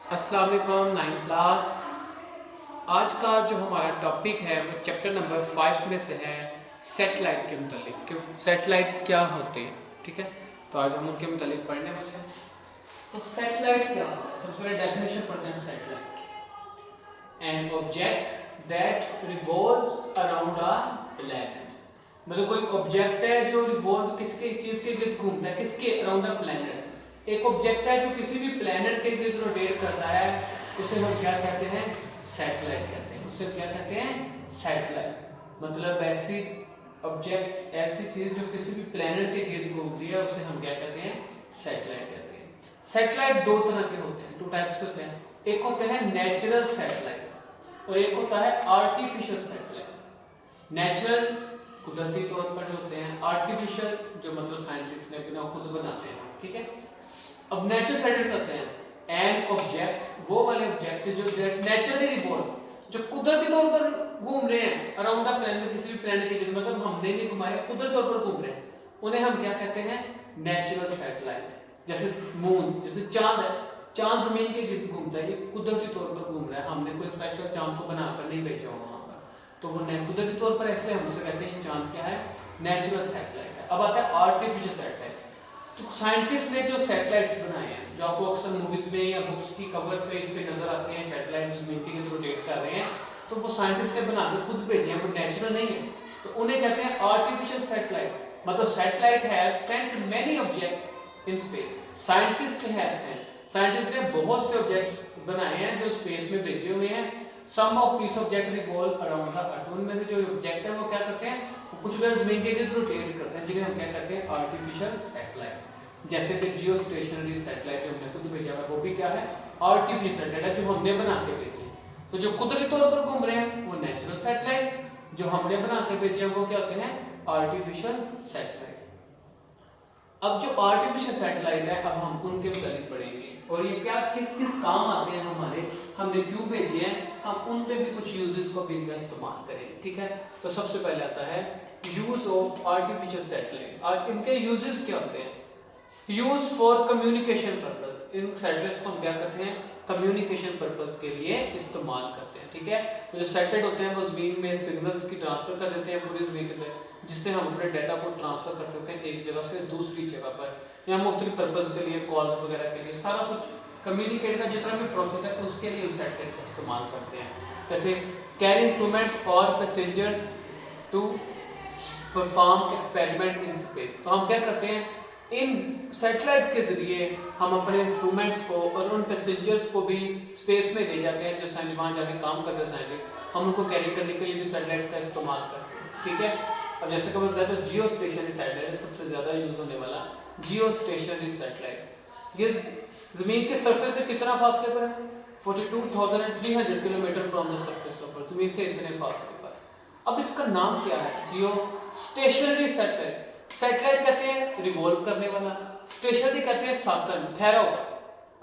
अस्सलाम वालेकुम 9th class. आज का जो हमारा टॉपिक है वो चैप्टर नंबर 5 में से है सैटेलाइट के मुतालिक कि सैटेलाइट क्या होते हैं। ठीक है, तो आज हम उनके मुतालिक पढ़ने वाले हैं। तो सैटेलाइट क्या होता है, सबसे पहले डेफिनेशन पढ़ते हैं। Satellite an object that revolves around a planet, मतलब कोई ऑब्जेक्ट है जो रिवॉल्व किसके चीज के गिर्द घूमता है, किसके अराउंड अ प्लैनेट। एक ऑब्जेक्ट है जो किसी भी प्लैनेट के गिर्द रोटेट करता है, उसे हम क्या कहते हैं, सैटेलाइट कहते हैं। उसे क्या कहते हैं, सैटेलाइट। मतलब ऐसी ऑब्जेक्ट, ऐसी चीज जो किसी भी प्लैनेट के गिर्द घूमती है, उसे हम क्या कहते हैं, सैटेलाइट कहते हैं। सैटेलाइट दो तरह के होते हैं, 2 टाइप्स के होते हैं। एक होते हैं नेचुरल सैटेलाइट और एक होता है आर्टिफिशियल सैटेलाइट। नेचुरल कुदरती तौर पर जो होते हैं, आर्टिफिशियल जो मतलब साइंटिस्ट ने अपना खुद बनाते हैं। ठीक है, अब नेचुरल सैटेलाइट कहते हैं एन ऑब्जेक्ट, वो वाले ऑब्जेक्ट जो नेचुरली रिवॉल्व, जो कुदरती तौर पर घूम रहे हैं अराउंड द प्लैनेट, किसी भी प्लैनेट के लिए, मतलब हमने नहीं घुमाए, कुदरती तौर पर घूम रहे हैं, उन्हें हम क्या कहते हैं, नेचुरल सैटेलाइट। जैसे मून, जैसे चांद है, चांद जमीन के गिर्द घूमता है, ये कुदरती तौर पर घूम रहा है, हमने कोई स्पेशल चांद को बनाकर नहीं भेजा वहां पर, तो वो कुदरती तौर पर, इसलिए हम उसे कहते हैं चांद क्या है, नेचुरल सैटेलाइट है। अब आता है आर्टिफिशियल सैटेलाइट। तो साइंटिस्ट ने जो सैटेलाइट्स बनाए हैं, जो आपको अक्सर मूवीज में या बुक्स की कवर पेज पे नजर आते हैं, सैटेलाइट जो जमीन के रोटेट कर रहे हैं, तो वो साइंटिस्ट ने बना के खुद भेजे हैं, वो नेचुरल नहीं है, तो उन्हें कहते हैं आर्टिफिशियल सैटेलाइट। मतलब satellite have sent many object in space. Scientist ने बहुत से ऑब्जेक्ट बनाए हैं जो स्पेस में भेजे हुए हैं। Some of this object revolve around the earth. उनमें से जो ऑब्जेक्ट है वो क्या करते हैं, कुछ बार जमीन के गिर्द रोटेट करते हैं, जिन्हें हम क्या कहते हैं, आर्टिफिशियल सैटेलाइट। जैसे कि जियो स्टेशनरी सैटेलाइट जो हमने खुद भेजा है, वो भी क्या है, आर्टिफिशियल सैटेलाइट है, जो हमने बना के भेजे। तो जो कुदरती तौर पर घूम रहे हैं वो नेचुरल सैटेलाइट, जो हमने बना के भेजे वो क्या होते हैं, आर्टिफिशियल सैटेलाइट। अब जो आर्टिफिशियल सैटेलाइट है, अब हम उनके मुताबिक पढ़ेंगे और ये क्या किस किस काम आते हैं हमारे, हमने क्यों भेजे हैं, हम उन पे भी कुछ यूजेस को भी इनका इस्तेमाल करेंगे। ठीक है, तो सबसे पहले आता है यूज ऑफ आर्टिफिशियल सैटेलाइट। और इनके यूजेस क्या होते हैं, use for communication purpose. In satellites को हम क्या करते हैं, कम्युनिकेशन पर्पस के लिए इस्तेमाल करते हैं। ठीक है, तो जो सैटेलाइट होते हैं वो जमीन में सिग्नल्स की ट्रांसफर कर देते हैं पूरी जमीन के अंदर, जिससे हम अपने डाटा को ट्रांसफर कर सकते हैं एक जगह से दूसरी जगह पर, या मुख्तलिफ पर्पस के लिए, कॉल वगैरह के लिए, सारा कुछ कम्युनिकेट का जितना भी प्रोसेस है उसके लिए सैटेलाइट का इस्तेमाल करते हैं। जैसे कैरी इंस्ट्रूमेंट्स और passengers to perform experiment in space. तो हम क्या करते हैं, इन सैटेलाइट्स के जरिए हम अपने इंस्ट्रूमेंट्स को और उन पैसेंजर्स को भी स्पेस में ले जाते हैं, जो साइंस वहाँ जाके काम करते हैं साइंटिस्ट, हम उनको कैरी करने के लिए भी सैटेलाइट्स का इस्तेमाल करते हैं। ठीक है, अब जैसे कि मैं बताया तो जियो स्टेशनरी सैटेलाइट सबसे ज़्यादा यूज होने वाला जियो स्टेशनरी सैटेलाइट। ये जमीन के सरफेस से कितना फासले पर है, 42,300 kilometre from the surface of earth, जमीन से इतने फासले पर। अब इसका नाम क्या है, जियो स्टेशनरी सैटेलाइट। सैटेलाइट कहते हैं रिवॉल्व करने वाला, स्टेशनरी कहते हैं साकन, ठहरा हुआ।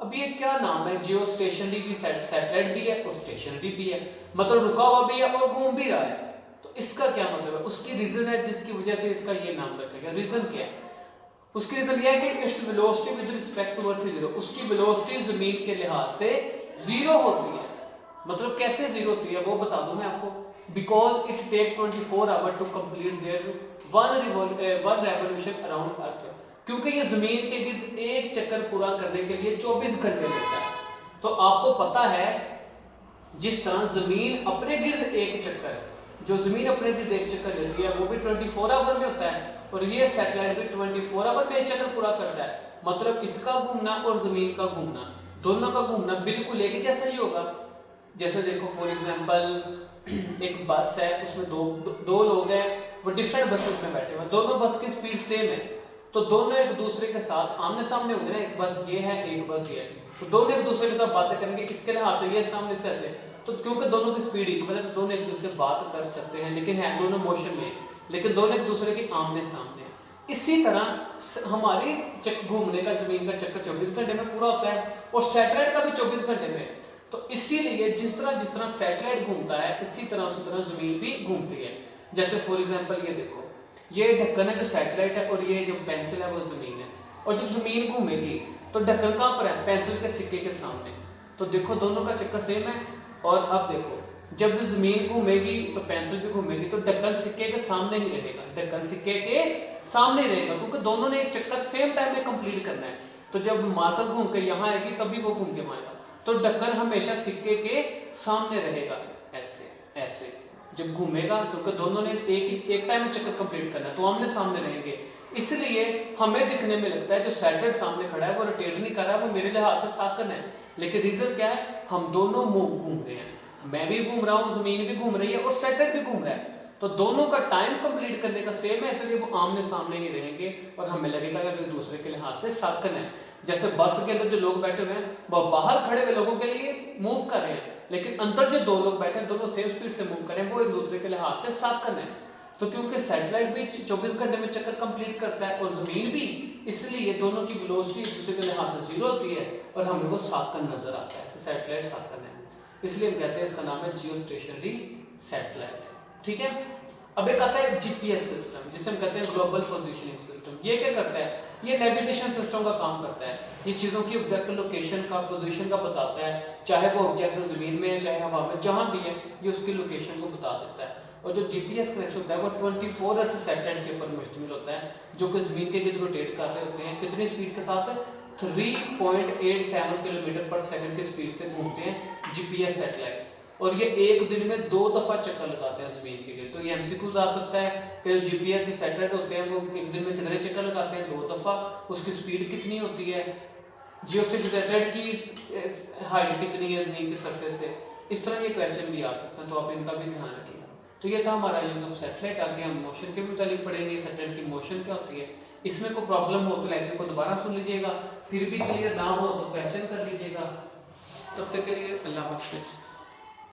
अब ये क्या नाम है, जियो स्टेशनरी भी, सैटेलाइट भी है और स्टेशनरी भी है, मतलब रुका हुआ भी है और घूम भी रहा है। तो इसका क्या मतलब है, उसकी रीजन है जिसकी वजह से इसका ये नाम रखा गया। रीजन क्या है, उसकी रीजन यह है कि its velocity with respect to earth zero. उसकी वेलोसिटी जमीन के लिहाज से जीरो होती है। मतलब कैसे जीरो होती है वो बता दूं मैं आपको, because it take 24 hour to complete their one revolution around earth. क्योंकि ये जमीन के गिर्द एक चक्कर पूरा करने के लिए 24 घंटे लगता है। तो आपको पता है, जिस तरह जमीन अपने गिर्द एक चक्कर, जो जमीन अपने गिर्द एक चक्कर लेती है वो भी 24 आवर में होता है, और ये सैटेलाइट भी 24 आवर में एक चक्कर पूरा करता है। मतलब इसका घूमना और जमीन का घूमना, दोनों का घूमना बिल्कुल एक जैसा ही होगा। जैसे देखो फॉर एग्जांपल एक बस है, उसमें दो लोग हैं, वो डिफरेंट बसेस में बैठे हुए, दोनों बस की स्पीड सेम है, तो दोनों एक दूसरे के साथ आमने सामने होंगे ना, एक बस ये है एक बस ये है, तो दोनों एक दूसरे के साथ बातें करेंगे, किसके लिहाज से, ये सामने से अच्छे, तो क्योंकि दोनों की स्पीड इक्वल है तो दोनों एक दूसरे से बात कर सकते हैं, लेकिन है दोनों मोशन में, लेकिन दोनों एक दूसरे के आमने सामने। इसी तरह हमारी घूमने का जमीन का चक्कर 24 घंटे में पूरा होता है और सैटेलाइट का भी 24 घंटे में। तो इसीलिए जिस तरह सैटेलाइट घूमता है, उसी तरह जमीन भी घूमती है। जैसे फॉर एग्जांपल ये देखो, ये ढक्कन है जो सैटेलाइट है, और ये जो पेंसिल है वो जमीन है, और जब जमीन घूमेगी तो ढक्कन कहाँ पर है, पेंसिल के सिक्के के सामने। तो देखो दोनों का चक्कर सेम है। और अब देखो जब जमीन घूमेगी तो पेंसिल भी घूमेगी, तो ढक्कन सिक्के के सामने ही रहेगा, ढक्कन सिक्के के सामने रहेगा, क्योंकि दोनों ने एक चक्कर सेम टाइम में कंप्लीट करना है। तो जब मार्कर घूम के यहाँ आएगी तभी वो घूम के वहाँ आएगा, तो ढक्कन हमेशा सिक्के के सामने रहेगा, ऐसे ऐसे जब घूमेगा, क्योंकि दोनों ने एक टाइम में चक्कर कंप्लीट करना है, तो आमने सामने रहेंगे। इसलिए हमें दिखने में लगता है जो सैटर्न सामने खड़ा है वो रोटेट नहीं कर रहा है, वो मेरे लिहाज से साकन है, लेकिन रीजन क्या है, हम दोनों मूव घूम रहे हैं, मैं भी घूम रहा हूँ, जमीन भी घूम रही है और सैटर्न भी घूम रहा है, तो दोनों का टाइम कंप्लीट करने का सेम है, इसलिए वो आमने सामने ही रहेंगे और हमें लगेगा कि एक दूसरे के लिहाज से साकन है। जैसे बस के अंदर जो लोग बैठे हुए हैं वो बाहर खड़े हुए लोगों के लिए मूव कर रहे हैं, लेकिन अंदर जो दो लोग बैठे हैं दोनों सेम स्पीड से मूव कर रहे हैं, वो एक दूसरे के लिहाज से साकन है। तो क्योंकि सैटेलाइट भी 24 घंटे में चक्कर कंप्लीट करता है और जमीन भी, इसलिए दोनों की वेलोसिटी एक दूसरे के लिहाज से जीरो होती है और हमें वो साकन नजर आता है, सैटेलाइट साकन है, इसलिए हम कहते हैं इसका नाम है जियो स्टेशनरी सैटेलाइट। ठीक है, अब एक आता है जीपीएस सिस्टम, जिसे हम कहते हैं ग्लोबल पोजीशनिंग सिस्टम। ये क्या करता है, ये नेविगेशन सिस्टम का काम करता है, ये चीज़ों की एग्जैक्ट लोकेशन का, पोजीशन का बताता है, चाहे वो ऑब्जेक्ट ज़मीन में है चाहे हवा में, जहाँ भी है ये उसकी लोकेशन को बता देता है। और जो जीपीएस कनेक्शन होता है वो 24 अर्थ सैटेलाइट के ऊपर मुश्तमिल होता है, जो कि ज़मीन के गिर्द रोटेट कर रहे होते हैं, कितनी स्पीड के साथ, 3.87 किलोमीटर पर सेकंड की स्पीड से घूमते हैं जीपीएस सैटेलाइट, और ये एक दिन में 2 दफ़ा चक्कर लगाते हैं ज़मीन के गिर्द। तो ये एमसीक्यूज आ सकता है कि जीपीएस जो सैटेलाइट होते हैं वो एक दिन में कितने चक्कर लगाते हैं, 2 दफ़ा, उसकी स्पीड कितनी होती है, जियोस्टेशनरी सैटेलाइट की हाइट कितनी है ज़मीन के सरफेस से, इस तरह ये क्वेश्चन भी आ सकते हैं, तो आप इनका भी ध्यान रखिएगा। तो ये था हमारा यूज ऑफ सैटेलाइट। आगे हम मोशन के मुताबिक पढ़ेंगे, सैटेलाइट की मोशन क्या होती है, इसमें कोई प्रॉब्लम हो तो लेक्चर को दोबारा सुन लीजिएगा, फिर भी क्लियर ना हो तो क्वेश्चन कर लीजिएगा। तब तक के लिए अल्लाह हाफिज़।